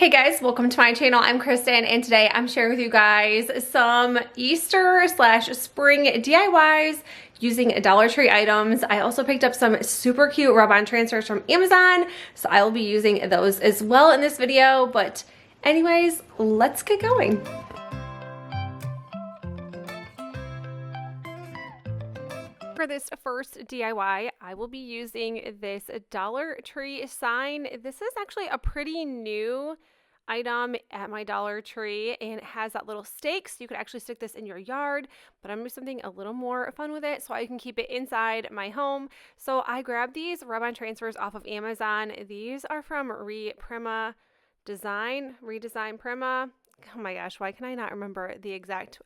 Hey guys, welcome to my channel. I'm Kristen and today I'm sharing with you guys some Easter slash spring DIYs using Dollar Tree items. I also picked up some super cute rub-on transfers from Amazon, so I will be using those as well in this video. But anyways, let's get going. For this first DIY, I will be using this Dollar Tree sign. This is actually a pretty new item at my Dollar Tree, and it has that little stake, so you could actually stick this in your yard, but I'm doing something a little more fun with it so I can keep it inside my home. So I grabbed these rub-on transfers off of Amazon. These are from Redesign Prima. Oh my gosh, why can I not remember the exact?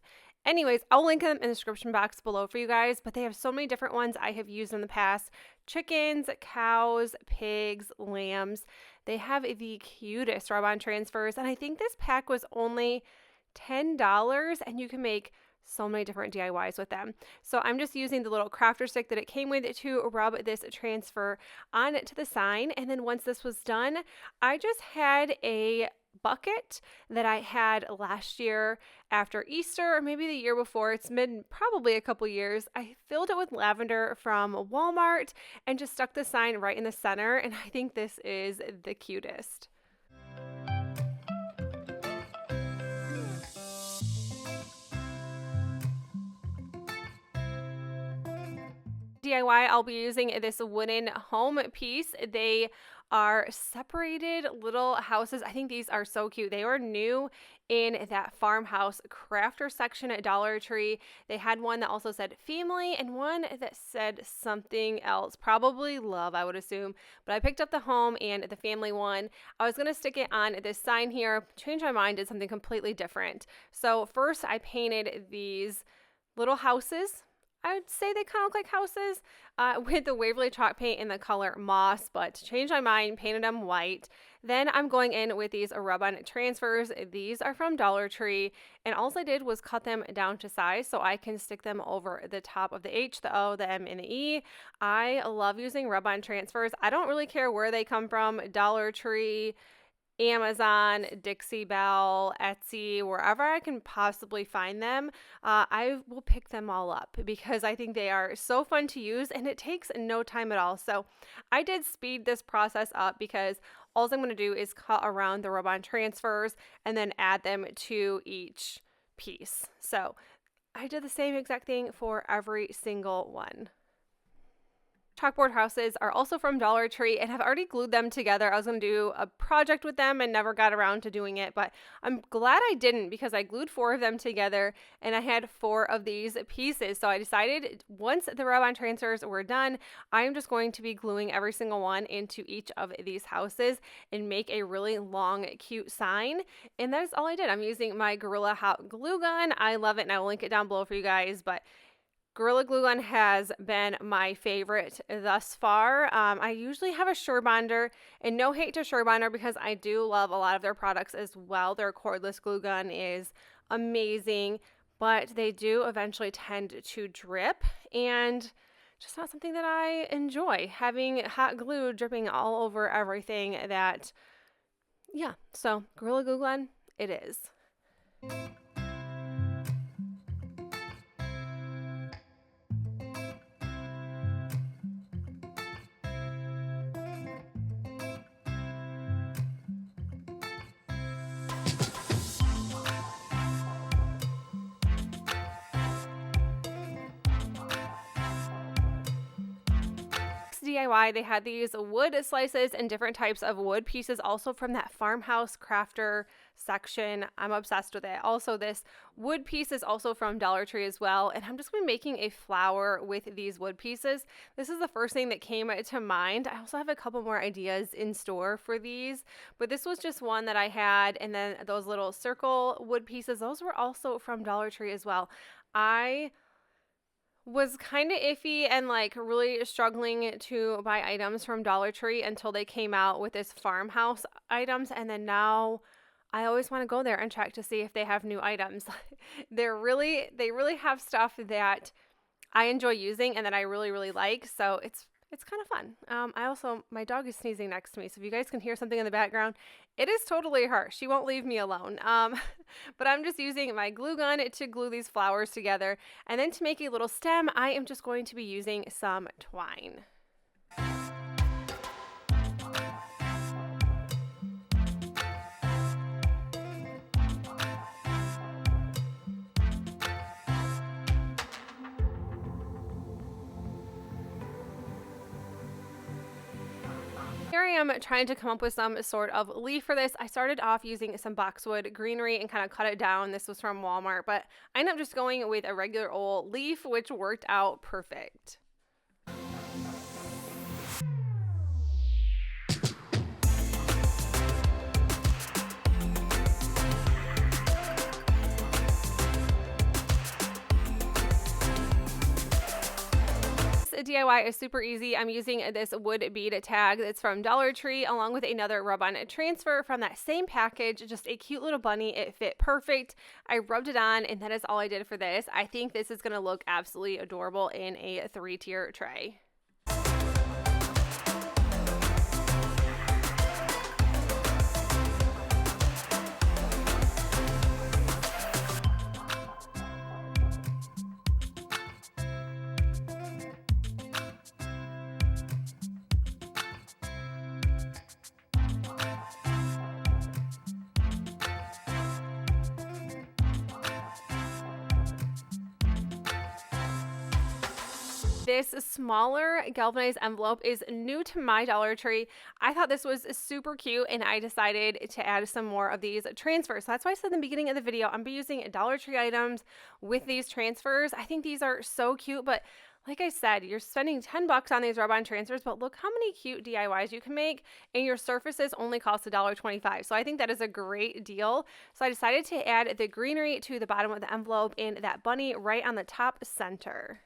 Anyways, I'll link them in the description box below for you guys, but they have so many different ones I have used in the past. Chickens, cows, pigs, lambs. They have the cutest rub-on transfers, and I think this pack was only $10, and you can make so many different DIYs with them. So I'm just using the little crafter stick that it came with to rub this transfer onto the sign, and then once this was done, I just had a bucket that I had last year after Easter, or maybe the year before. It's been probably a couple years. I filled it with lavender from Walmart and just stuck the sign right in the center, and I think this is the cutest. DIY, I'll be using this wooden home piece. They are separated little houses. I think these are so cute. They were new in that farmhouse crafter section at Dollar Tree. They had one that also said family and one that said something else, probably love, I would assume. But I picked up the home and the family one. I was going to stick it on this sign here, changed my mind, did something completely different. So first I painted these little houses. I would say they kind of look like houses with the Waverly chalk paint in the color moss, but changed my mind, painted them white. Then I'm going in with these rub-on transfers. These are from Dollar Tree, and all I did was cut them down to size so I can stick them over the top of the H, the O, the M, and the E. I love using rub-on transfers. I don't really care where they come from, Dollar Tree, Amazon, Dixie Belle, Etsy, wherever I can possibly find them, I will pick them all up because I think they are so fun to use and it takes no time at all. So I did speed this process up because all I'm going to do is cut around the rub-on transfers and then add them to each piece. So I did the same exact thing for every single one. Chalkboard houses are also from Dollar Tree and have already glued them together. I was going to do a project with them and never got around to doing it, but I'm glad I didn't because I glued 4 of them together and I had 4 of these pieces. So I decided once the rub-on transfers were done, I'm just going to be gluing every single one into each of these houses and make a really long, cute sign. And that is all I did. I'm using my Gorilla Hot Glue Gun. I love it and I'll link it down below for you guys, but Gorilla Glue Gun has been my favorite thus far. I usually have a Surebonder, and no hate to Surebonder because I do love a lot of their products as well. Their cordless glue gun is amazing, but they do eventually tend to drip, and just not something that I enjoy, having hot glue dripping all over everything that, yeah, so Gorilla Glue Gun, it is. DIY, they had these wood slices and different types of wood pieces also from that farmhouse crafter section. I'm obsessed with it. Also, this wood piece is also from Dollar Tree as well, and I'm just going to be making a flower with these wood pieces. This is the first thing that came to mind. I also have a couple more ideas in store for these, but this was just one that I had, and then those little circle wood pieces, those were also from Dollar Tree as well. I was kind of iffy and like really struggling to buy items from Dollar Tree until they came out with this farmhouse items, and then now I always want to go there and check to see if they have new items. They really have stuff that I enjoy using and that I really like, so it's It's kind of fun. My dog is sneezing next to me, so if you guys can hear something in the background, it is totally her. She won't leave me alone. But I'm just using my glue gun to glue these flowers together. And then to make a little stem, I am just going to be using some twine. Here I am trying to come up with some sort of leaf for this. I started off using some boxwood greenery and kind of cut it down. This was from Walmart, but I ended up just going with a regular old leaf, which worked out perfect. DIY is super easy. I'm using this wood bead tag that's from Dollar Tree along with another rub-on transfer from that same package. Just a cute little bunny. It fit perfect. I rubbed it on and that is all I did for this. I think this is going to look absolutely adorable in a 3-tier tray. This smaller galvanized envelope is new to my Dollar Tree. I thought this was super cute and I decided to add some more of these transfers. So that's why I said in the beginning of the video, I'm be using Dollar Tree items with these transfers. I think these are so cute, but like I said, you're spending 10 bucks on these rub-on transfers, but look how many cute DIYs you can make, and your surfaces only cost $1.25. So I think that is a great deal. So I decided to add the greenery to the bottom of the envelope and that bunny right on the top center.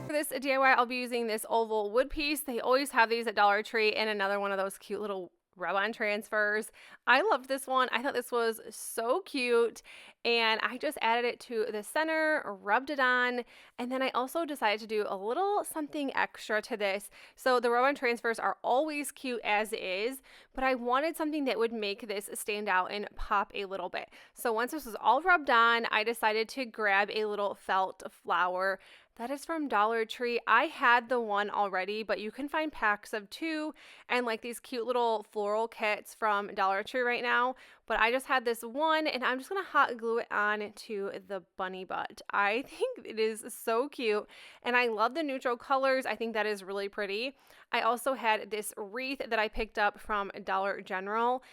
For this DIY, I'll be using this oval wood piece. They always have these at Dollar Tree, and another one of those cute little rub-on transfers. I loved this one. I thought this was so cute, and I just added it to the center, rubbed it on, and then I also decided to do a little something extra to this. So the rub-on transfers are always cute as is, but I wanted something that would make this stand out and pop a little bit. So once this was all rubbed on, I decided to grab a little felt flower. That is from Dollar Tree. I had the one already, but you can find packs of 2 and like these cute little floral kits from Dollar Tree right now. But I just had this one and I'm just going to hot glue it on to the bunny butt. I think it is so cute and I love the neutral colors. I think that is really pretty. I also had this wreath that I picked up from Dollar General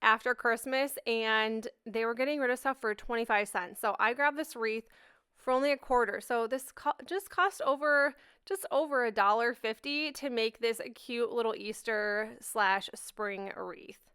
after Christmas and they were getting rid of stuff for 25 cents. So I grabbed this wreath for only $0.25. So this just cost just over $1.50 to make this cute little Easter/spring wreath.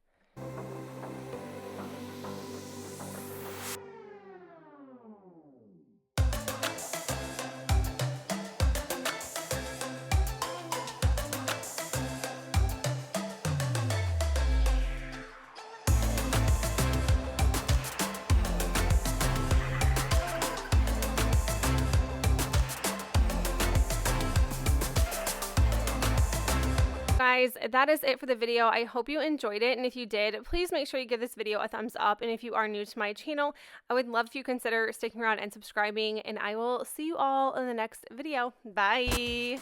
guys, that is it for the video. I hope you enjoyed it, and if you did, please make sure you give this video a thumbs up, and if you are new to my channel, I would love if you consider sticking around and subscribing, and I will see you all in the next video. Bye!